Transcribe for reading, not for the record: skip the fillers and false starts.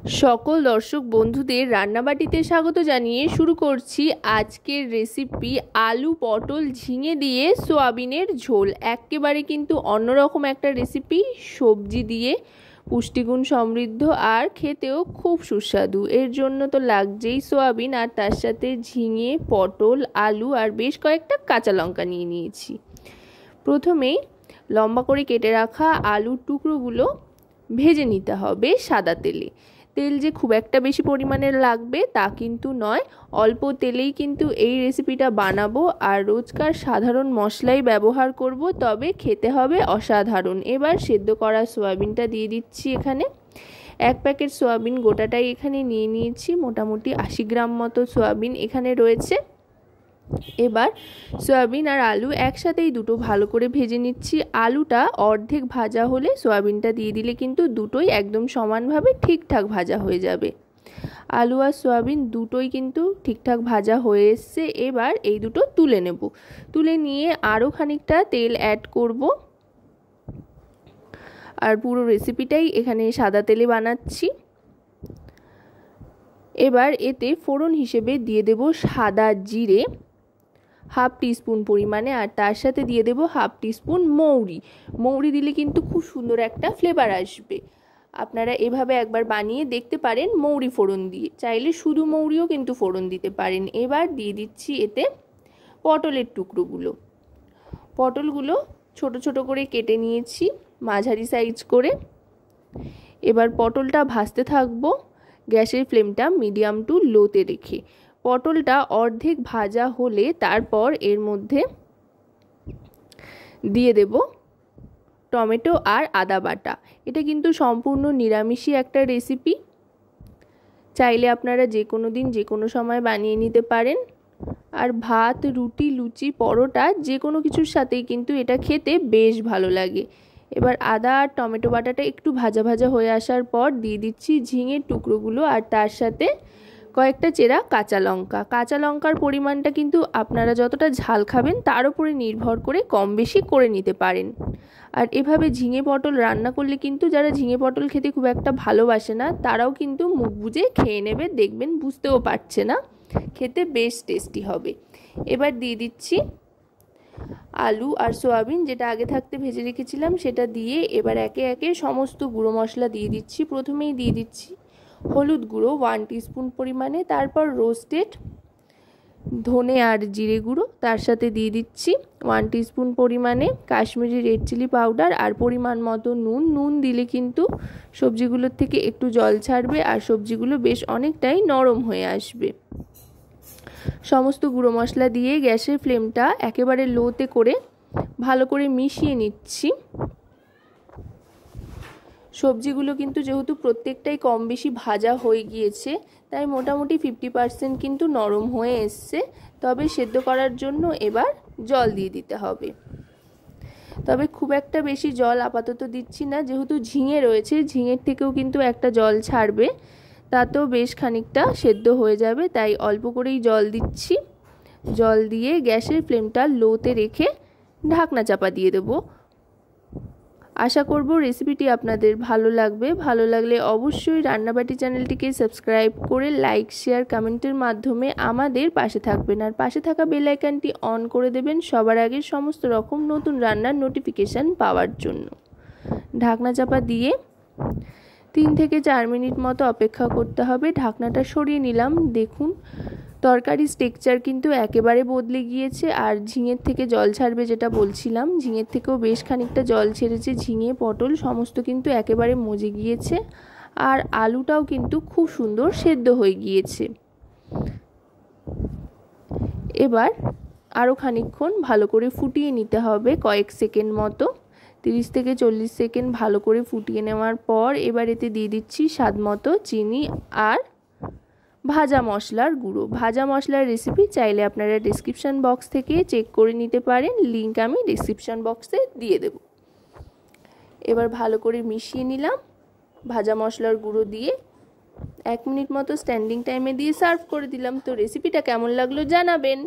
সকল দর্শক বন্ধুদের রান্নাবাটিতে স্বাগত জানিয়ে শুরু করছি আজকের রেসিপি আলু পটল ঝিঙে দিয়ে সোয়াবিনের ঝোল। একেবারে কিন্তু অন্যরকম একটা রেসিপি, সবজি দিয়ে পুষ্টিগুণ সমৃদ্ধ আর খেতেও খুব সুস্বাদু। এর জন্য তো লাগছেই সোয়াবিন, আর তার সাথে ঝিঙে পটল আলু আর বেশ কয়েকটা কাঁচা লঙ্কা নিয়ে নিয়েছি। প্রথমেই লম্বা করে কেটে রাখা আলুর টুকরোগুলো ভেজে নিতে হবে সাদা তেলে। তেল যে খুব একটা বেশি পরিমাণে লাগবে তা কিন্তু নয়, অল্প তেলেই কিন্তু এই রেসিপিটা বানাবো আর রোজকার সাধারণ মশলাই ব্যবহার করব, তবে খেতে হবে অসাধারণ। এবার সেদ্ধ করা সয়াবিনটা দিয়ে দিচ্ছি এখানে। এক প্যাকেট সয়াবিন গোটাটাই এখানে নিয়ে নিয়েছি, মোটামুটি 80 গ্রাম মতো সয়াবিন এখানে রয়েছে। এবার সয়াবিন আর আলু একসাথেই দুটো ভালো করে ভেজে নিচ্ছি। আলুটা অর্ধেক ভাজা হলে সয়াবিনটা দিয়ে দিলে কিন্তু দুটোই একদম সমানভাবে ঠিকঠাক ভাজা হয়ে যাবে। আলু আর সয়াবিন দুটোই কিন্তু ঠিকঠাক ভাজা হয়ে এসছে। এবার এই দুটো তুলে নেব। তুলে নিয়ে আরও খানিকটা তেল অ্যাড করব, আর পুরো রেসিপিটাই এখানে সাদা তেলে বানাচ্ছি। এবার এতে ফোড়ন হিসেবে দিয়ে দেব সাদা জিরে হাফ টিস্পুন পরিমাণে, আর তার সাথে দিয়ে দেব হাফ টিস্পুন মৌরি। মৌরি দিলে কিন্তু খুব সুন্দর একটা ফ্লেভার আসবে। আপনারা এভাবে একবার বানিয়ে দেখতে পারেন মৌরি ফোড়ন দিয়ে, চাইলে শুধু মৌরিও কিন্তু ফোড়ন দিতে পারেন। এবার দিয়ে দিচ্ছি এতে পটলের টুকরোগুলো। পটলগুলো ছোট ছোট করে কেটে নিয়েছি মাঝারি সাইজ করে। এবার পটলটা ভাজতে থাকবো গ্যাসের ফ্লেমটা মিডিয়াম টু লোতে রেখে। পটলটা অর্ধেক ভাজা হলে তারপর এর মধ্যে দিয়ে দেব টমেটো আর আদা বাটা। এটা কিন্তু সম্পূর্ণ নিরামিষই একটা রেসিপি, চাইলে আপনারা যে কোনো দিন যে কোনো সময় বানিয়ে নিতে পারেন। আর ভাত, রুটি, লুচি, পরোটা যে কোনো কিছুর সাথেই কিন্তু এটা খেতে বেশ ভালো লাগে। এবার আদা আর টমেটো বাটাটা একটু ভাজা ভাজা হয়ে আসার পর দিয়ে দিচ্ছি ঝিঙের টুকরোগুলো, আর তার সাথে কয়েকটা চেরা কাঁচা লঙ্কা। কাঁচা লঙ্কার পরিমাণটা কিন্তু আপনারা যতটা ঝাল খাবেন তার উপরে নির্ভর করে কম বেশি করে নিতে পারেন। আর এভাবে ঝিঙে পটল রান্না করলে কিন্তু যারা ঝিঙে পটল খেতে খুব একটা ভালোবাসে না তারাও কিন্তু মুখ বুজে খেয়ে নেবে, দেখবেন বুঝতেও পারছে না, খেতে বেশ টেস্টি হবে। এবার দিয়ে দিচ্ছি আলু আর সয়াবিন, যেটা আগে থাকতে ভেজে রেখেছিলাম সেটা দিয়ে এবার একে একে সমস্ত গুঁড়ো মশলা দিয়ে দিচ্ছি। প্রথমেই দিয়ে দিচ্ছি হলুদ গুঁড়ো 1 টিস্পুন পরিমাণে, তারপর রোস্টেড ধনে আর জিরে গুঁড়ো, তার সাথে দিয়ে দিচ্ছি 1 টিস্পুন পরিমাণে কাশ্মীরি রেড চিলি পাউডার আর পরিমাণ মতো নুন। নুন দিলে কিন্তু সবজিগুলোর থেকে একটু জল ছাড়বে আর সবজিগুলো বেশ অনেকটাই নরম হয়ে আসবে। সমস্ত গুঁড়ো মশলা দিয়ে গ্যাসের ফ্লেমটা একেবারে লোতে করে ভালো করে মিশিয়ে নিচ্ছি। সবজিগুলো কিন্তু যেহেতু প্রত্যেকটাই কম বেশি ভাজা হয়ে গিয়েছে, তাই মোটামুটি 50% কিন্তু নরম হয়ে এসছে। তবে সেদ্ধ করার জন্য এবার জল দিয়ে দিতে হবে, তবে খুব একটা বেশি জল আপাতত দিচ্ছি না, যেহেতু ঝিঙে রয়েছে, ঝিঙের থেকেও কিন্তু একটা জল ছাড়বে, তাতেও বেশ খানিকটা সেদ্ধ হয়ে যাবে, তাই অল্প করেই জল দিচ্ছি। জল দিয়ে গ্যাসের ফ্লেমটা লোতে রেখে ঢাকনা চাপা দিয়ে দেবো। আশা করব রেসিপিটি আপনাদের ভালো লাগবে। ভালো লাগলে অবশ্যই রান্নাবাটি চ্যানেলটিকে সাবস্ক্রাইব করে লাইক শেয়ার কমেন্টের মাধ্যমে আমাদের পাশে থাকবেন, আর পাশে থাকা বেল আইকনটি অন করে দেবেন সবার আগে সমস্ত রকম নতুন রান্নার নোটিফিকেশান পাওয়ার জন্য। ঢাকনা চাপা দিয়ে 3 থেকে 4 মিনিট মতো অপেক্ষা করতে হবে। ঢাকনাটা সরিয়ে নিলাম, দেখুন তরকারির টেক্সচার কিন্তু একেবারে বদলে গিয়েছে, আর ঝিঙের থেকে জল ছাড়বে যেটা বলছিলাম, ঝিঙের থেকেও বেশ খানিকটা জল ছেড়েছে। ঝিঙে পটল সমস্ত কিন্তু একেবারে মজে গিয়েছে, আর আলুটাও কিন্তু খুব সুন্দর সেদ্ধ হয়ে গিয়েছে। এবার আরও খানিকক্ষণ ভালো করে ফুটিয়ে নিতে হবে, কয়েক সেকেন্ড মতো, 30 থেকে 40 সেকেন্ড ভালো করে ফুটিয়ে নেওয়ার পর এবার এতে দিয়ে দিচ্ছি স্বাদ মতো চিনি আর ভাজা মশলার গুঁড়ো। ভাজা মশলার রেসিপি চাইলে আপনারা ডেসক্রিপশন বক্স থেকে চেক করে নিতে পারেন, লিংক আমি ডেসক্রিপশন বক্সে দিয়ে দেব। এবার ভালো করে মিশিয়ে নিলাম ভাজা মশলার গুঁড়ো দিয়ে, 1 মিনিট মতো স্ট্যান্ডিং টাইমে দিয়ে সার্ভ করে দিলাম। তো রেসিপিটা কেমন লাগলো জানাবেন।